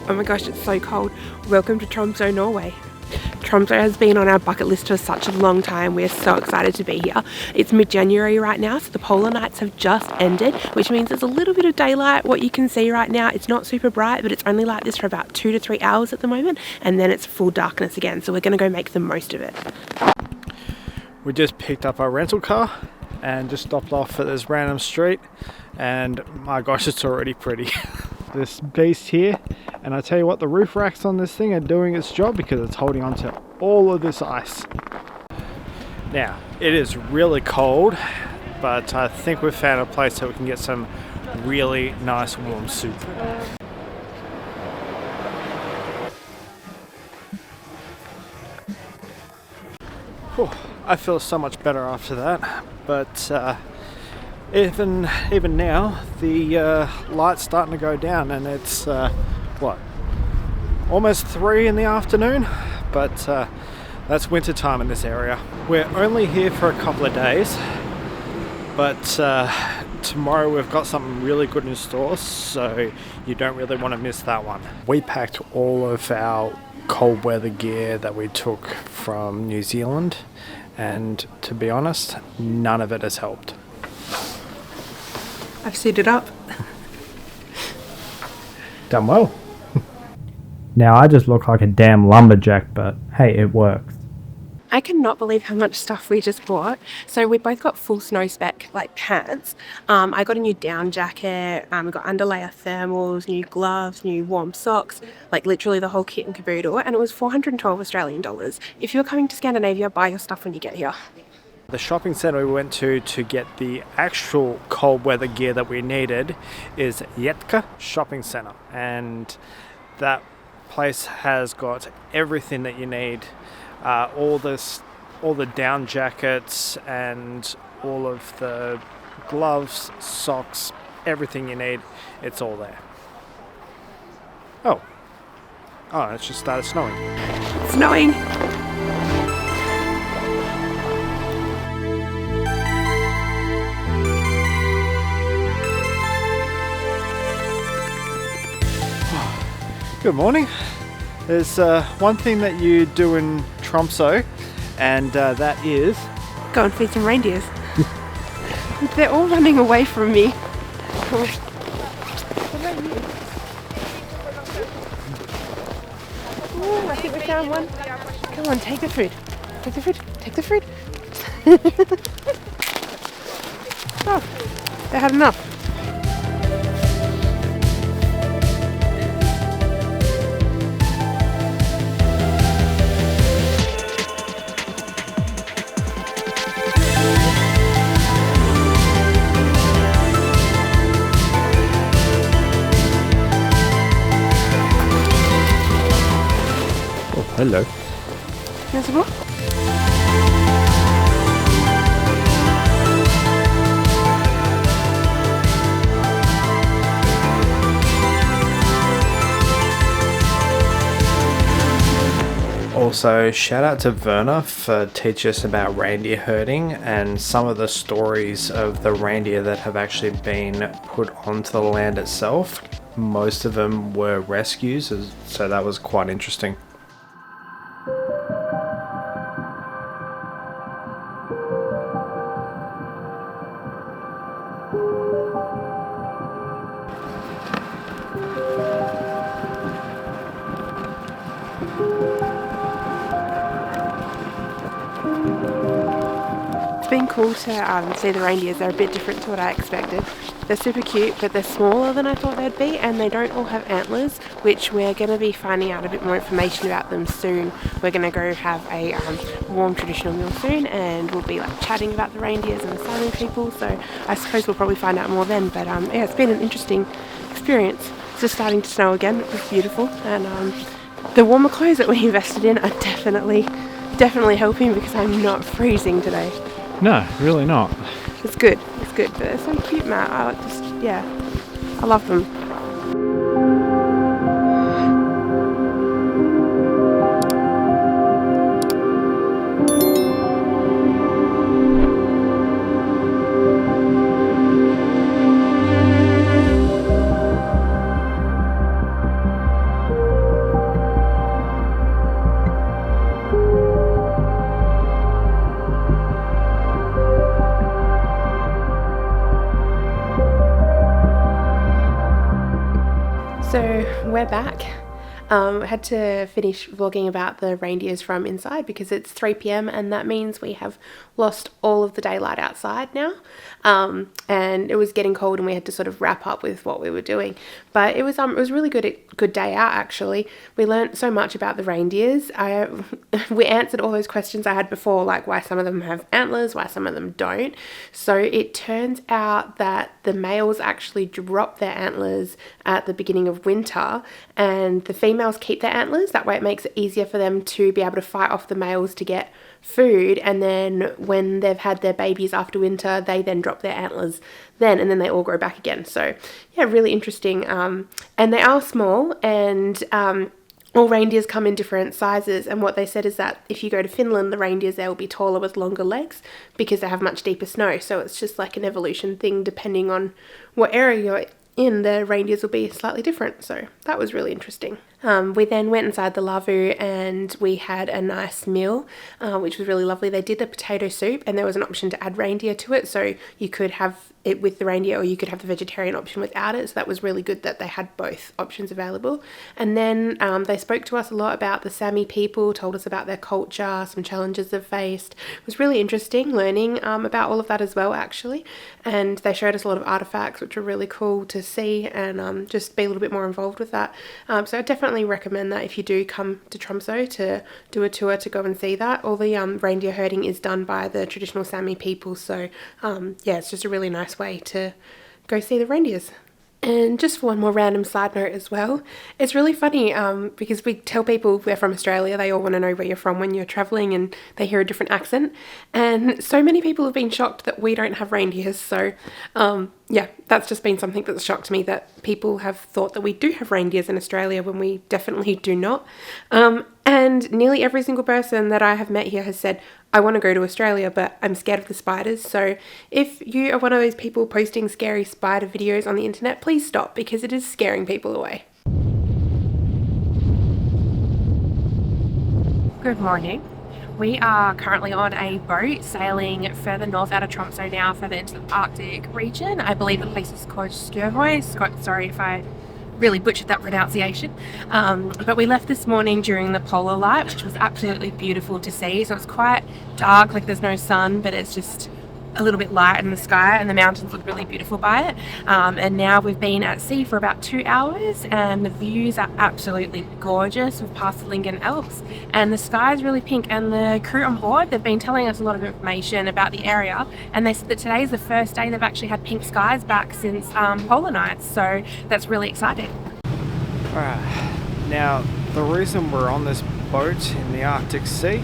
Oh my gosh, it's so cold. Welcome to Tromsø, Norway. Tromsø has been on our bucket list for such a long time. We're so excited to be here. It's mid-January right now, so the polar nights have just ended, which means there's a little bit of daylight. What you can see right now, it's not super bright, but it's only like this for about 2 to 3 hours at the moment, and then it's full darkness again, so we're going to go make the most of it. We just picked up our rental car and just stopped off at this random street, and my gosh, it's already pretty. This beast here, and I tell you what, the roof racks on this thing are doing its job because it's holding on to all of this ice. Now, it is really cold, but I think we've found a place that we can get some really nice warm soup. Whew, I feel so much better after that, but even now the light's starting to go down, and it's almost 3 in the afternoon, but that's winter time in this area. We're only here for a couple of days, but tomorrow we've got something really good in store, so you don't really want to miss that one. We packed all of our cold weather gear that we took from New Zealand, and to be honest, none of it has helped. I've suited up. Done well. Now I just look like a damn lumberjack, but hey, it works. I cannot believe how much stuff we just bought. So we both got full snow spec like pants. I got a new down jacket, we got underlayer thermals, new gloves, new warm socks, like literally the whole kit and caboodle, and it was 412 Australian dollars. If you're coming to Scandinavia, buy your stuff when you get here. The shopping centre we went to get the actual cold weather gear that we needed is Yetka Shopping Centre, and that place has got everything that you need. All the down jackets and all of the gloves, socks, everything you need, it's all there. Oh, it's just started snowing. It's snowing! Good morning. There's one thing that you do in Tromsø, and that is... Go and feed some reindeers. They're all running away from me. What about you? Ooh, I think we found one. Come on, take the food. Take the food. Take the food. Oh, they had enough. Hello. Yes, what? Also, shout out to Verna for teaching us about reindeer herding and some of the stories of the reindeer that have actually been put onto the land itself. Most of them were rescues, so that was quite interesting. It's been cool to see the reindeers. They're a bit different to what I expected. They're super cute, but they're smaller than I thought they'd be, and they don't all have antlers, which we're going to be finding out a bit more information about them soon. We're going to go have a warm traditional meal soon, and we'll be like chatting about the reindeers and the Sami people, so I suppose we'll probably find out more then. But yeah, it's been an interesting experience. It's just starting to snow again. It was beautiful, and the warmer clothes that we invested in are definitely helping because I'm not freezing today. No, really not. It's good, but they're so cute, Matt. I love them. So we're back. I had to finish vlogging about the reindeers from inside because it's 3 p.m. and that means we have lost all of the daylight outside now. And it was getting cold and we had to sort of wrap up with what we were doing. But it was a really good day out actually. We learned so much about the reindeers. We answered all those questions I had before, like why some of them have antlers, why some of them don't. So it turns out that the males actually drop their antlers at the beginning of winter and the females keep their antlers. That way it makes it easier for them to be able to fight off the males to get food, and then when they've had their babies after winter, they then drop their antlers then, and then they all grow back again. So yeah, really interesting. And they are small, and all reindeers come in different sizes, and what they said is that if you go to Finland, the reindeers there will be taller with longer legs because they have much deeper snow. So it's just like an evolution thing. Depending on what area you're in, the reindeers will be slightly different. So that was really interesting. We then went inside the lavoo and we had a nice meal, which was really lovely. They did the potato soup and there was an option to add reindeer to it. So you could have it with the reindeer or you could have the vegetarian option without it. So that was really good that they had both options available. And then they spoke to us a lot about the Sami people, told us about their culture, some challenges they've faced. It was really interesting learning about all of that as well, actually. And they showed us a lot of artifacts, which were really cool to see and just be a little bit more involved with that. So I definitely recommend that if you do come to Tromsø to do a tour to go and see that. All the reindeer herding is done by the traditional Sami people. So yeah, it's just a really nice way to go see the reindeers. And just for one more random side note as well, it's really funny because we tell people we're from Australia, they all want to know where you're from when you're travelling and they hear a different accent. And so many people have been shocked that we don't have reindeers. So yeah, that's just been something that's shocked me, that people have thought that we do have reindeers in Australia when we definitely do not. And nearly every single person that I have met here has said, I want to go to Australia, but I'm scared of the spiders. So if you are one of those people posting scary spider videos on the internet, please stop because it is scaring people away. Good morning. We are currently on a boat sailing further north out of Tromsø now, further into the Arctic region. I believe the place is called Skjøvøy. Sorry if I really butchered that pronunciation. But we left this morning during the polar light, which was absolutely beautiful to see. So it's quite dark, like there's no sun, but it's just a little bit light in the sky and the mountains look really beautiful by it. And now we've been at sea for about 2 hours and the views are absolutely gorgeous. We've passed the Lingen Alps and the sky is really pink, and the crew on board, they've been telling us a lot of information about the area, and they said that today is the first day they've actually had pink skies back since polar nights, so that's really exciting. Alright, now the reason we're on this boat in the Arctic Sea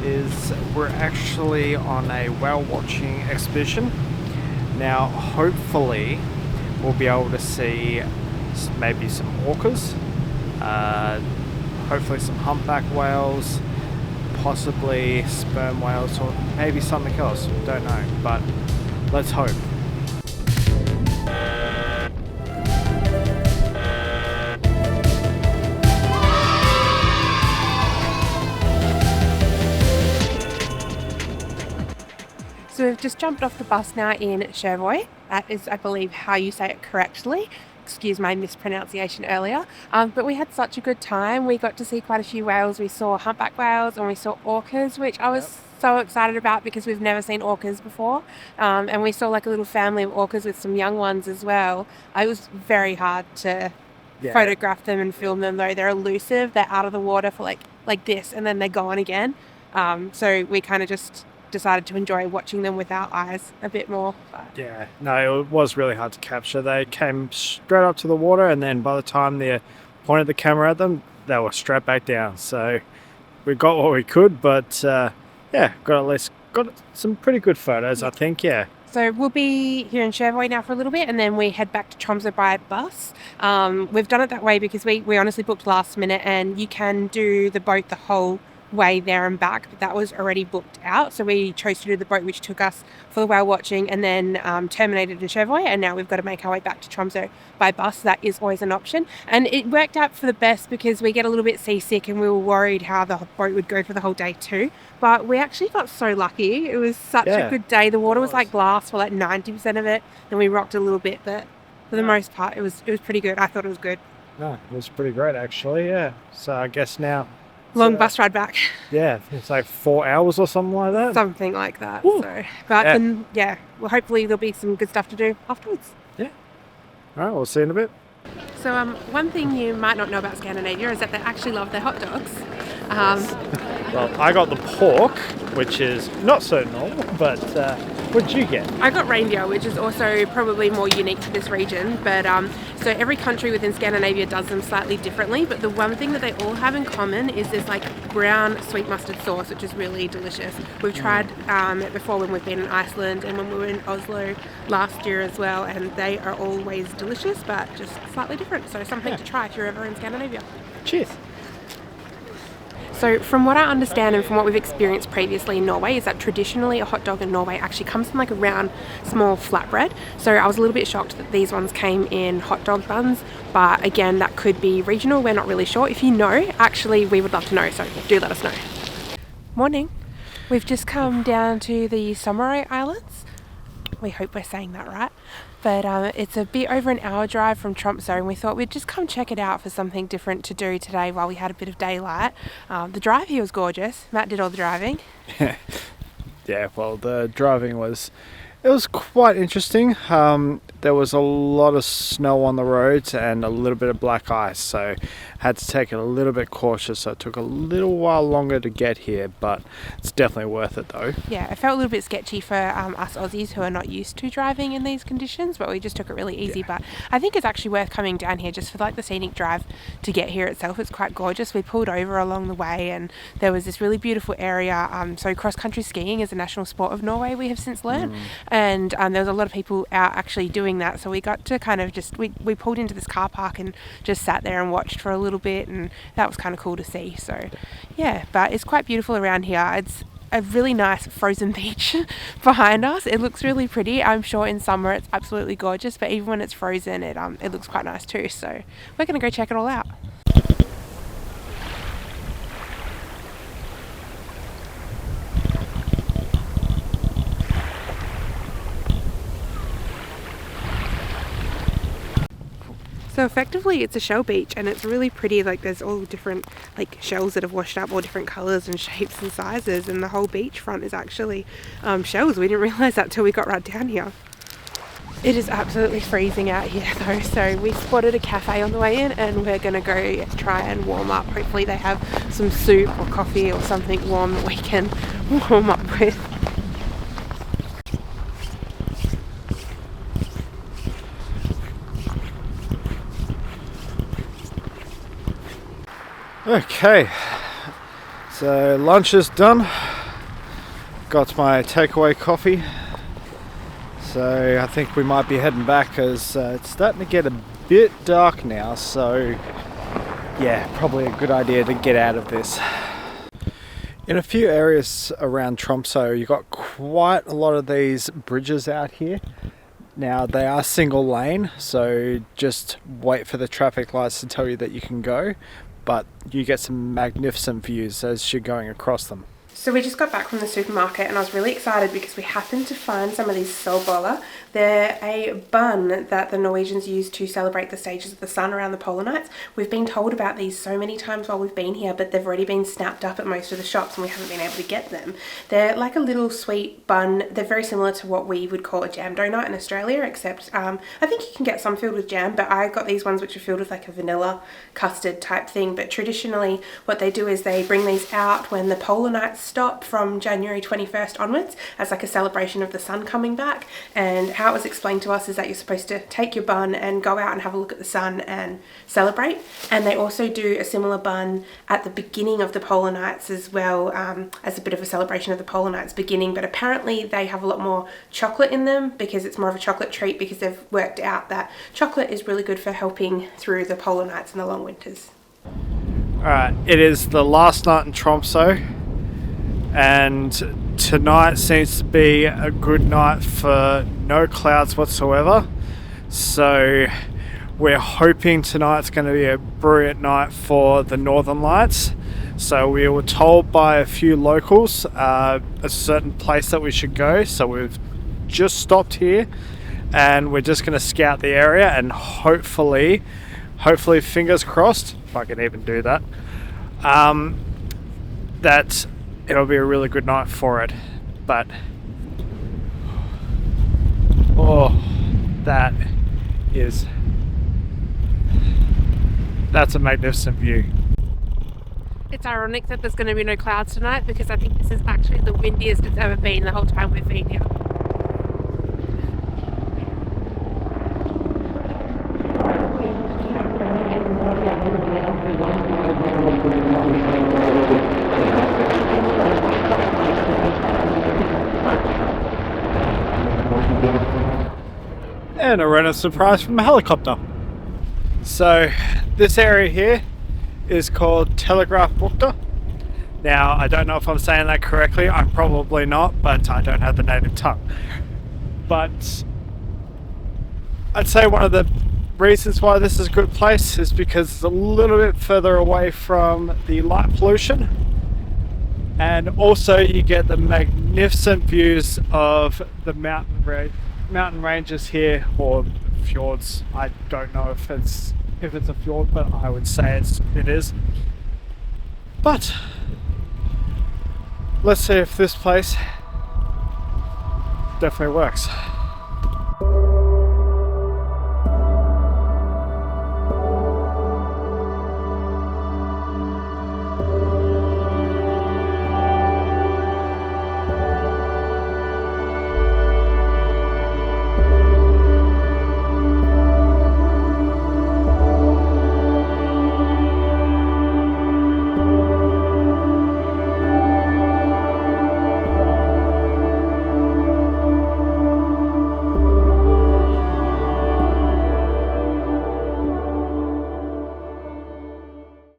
is we're actually on a whale watching expedition. Now hopefully we'll be able to see maybe some orcas, hopefully some humpback whales, possibly sperm whales, or maybe something else, don't know, but let's hope. So we've just jumped off the bus now in Skjøvøy. That is, I believe, how you say it correctly. Excuse my mispronunciation earlier. But we had such a good time. We got to see quite a few whales. We saw humpback whales and we saw orcas, which I was so excited about because we've never seen orcas before. And we saw like a little family of orcas with some young ones as well. It was very hard to photograph them and film them though. They're elusive. They're out of the water for like this and then they're gone again. So we kind of just decided to enjoy watching them with our eyes a bit more. Yeah, no, it was really hard to capture. They came straight up to the water and then by the time they pointed the camera at them, they were straight back down. So we got what we could, but yeah, got some pretty good photos, I think, yeah. So we'll be here in Skjøvøy now for a little bit and then we head back to Tromsø by bus. We've done it that way because we honestly booked last minute and you can do the boat the whole way there and back, but that was already booked out, so we chose to do the boat which took us for the whale watching and then terminated in Skjøvøy, and now we've got to make our way back to Tromsø by bus. That is always an option, and it worked out for the best because we get a little bit seasick and we were worried how the boat would go for the whole day too, but we actually got so lucky. It was such a good day. The water was like glass for like 90% of it and we rocked a little bit, but for the most part it was pretty good. I thought it was good. No, it was pretty great actually, yeah. So I guess now... Long bus ride back. Yeah, it's like 4 hours or something like that. Something like that. Woo. So, but then, well, hopefully there'll be some good stuff to do afterwards. Yeah. All right, we'll see you in a bit. So one thing you might not know about Scandinavia is that they actually love their hot dogs. Well, I got the pork, which is not so normal, but what did you get? I got reindeer, which is also probably more unique to this region, but so every country within Scandinavia does them slightly differently, but the one thing that they all have in common is this like brown sweet mustard sauce, which is really delicious. We've tried it before when we've been in Iceland and when we were in Oslo last year as well, and they are always delicious, but just slightly different, so something to try if you're ever in Scandinavia. Cheers. So from what I understand and from what we've experienced previously in Norway is that traditionally a hot dog in Norway actually comes in like a round small flatbread. So I was a little bit shocked that these ones came in hot dog buns, but again that could be regional, we're not really sure. If you know, actually we would love to know, so do let us know. Morning. We've just come down to the Senja Islands. We hope we're saying that right. But it's a bit over an hour drive from Tromsø, and we thought we'd just come check it out for something different to do today while we had a bit of daylight. The drive here was gorgeous. Matt did all the driving. Yeah, well, the driving was quite interesting. There was a lot of snow on the roads and a little bit of black ice, so had to take it a little bit cautious. So it took a little while longer to get here, but it's definitely worth it though. Yeah, it felt a little bit sketchy for us Aussies who are not used to driving in these conditions, but we just took it really easy. But I think it's actually worth coming down here just for like the scenic drive to get here itself. It's quite gorgeous. We pulled over along the way and there was this really beautiful area. So cross-country skiing is a national sport of Norway, we have since learned. And there was a lot of people out actually doing that, so we got to kind of just we pulled into this car park and just sat there and watched for a little bit, and that was kind of cool to see. So yeah, but it's quite beautiful around here. It's a really nice frozen beach behind us. It looks really pretty. I'm sure in summer it's absolutely gorgeous, but even when it's frozen it looks quite nice too. So we're gonna go check it all out. So effectively it's a shell beach and it's really pretty. Like there's all different like shells that have washed up, all different colours and shapes and sizes, and the whole beachfront is actually shells. We didn't realise that till we got right down here. It is absolutely freezing out here though, so we spotted a cafe on the way in and we're gonna go try and warm up. Hopefully they have some soup or coffee or something warm that we can warm up with. Okay, so lunch is done. Got my takeaway coffee. So I think we might be heading back because it's starting to get a bit dark now. So yeah, probably a good idea to get out of this. In a few areas around Tromsø, you've got quite a lot of these bridges out here. Now they are single lane, so just wait for the traffic lights to tell you that you can go. But you get some magnificent views as you're going across them. So we just got back from the supermarket and I was really excited because we happened to find some of these solboller. They're a bun that the Norwegians use to celebrate the stages of the sun around the polar nights. We've been told about these so many times while we've been here, but they've already been snapped up at most of the shops and we haven't been able to get them. They're like a little sweet bun. They're very similar to what we would call a jam donut in Australia, except I think you can get some filled with jam, but I got these ones which are filled with like a vanilla custard type thing. But traditionally what they do is they bring these out when the polar nights stop from January 21st onwards as like a celebration of the sun coming back. And how it was explained to us is that you're supposed to take your bun and go out and have a look at the sun and celebrate. And they also do a similar bun at the beginning of the polar nights as well, as a bit of a celebration of the polar nights beginning. But apparently they have a lot more chocolate in them because it's more of a chocolate treat, because they've worked out that chocolate is really good for helping through the polar nights and the long winters. Alright, it is the last night in Tromsø, and tonight seems to be a good night for no clouds whatsoever. So we're hoping tonight's going to be a brilliant night for the Northern Lights. So we were told by a few locals a certain place that we should go. So we've just stopped here and we're just going to scout the area, and hopefully hopefully, fingers crossed, if I can even do that, that it'll be a really good night for it. But that's a magnificent view. It's ironic that there's going to be no clouds tonight, because I think this is actually the windiest it's ever been the whole time we've been here. And a random surprise from a helicopter. So this area here is called Telegraph Bukta. Now, I don't know if I'm saying that correctly. I'm probably not, but I don't have the native tongue. But I'd say one of the reasons why this is a good place is because it's a little bit further away from the light pollution, and also you get the magnificent views of the mountain ranges here, or fjords. I don't know if it's a fjord, but I would say it is. But let's see if this place definitely works.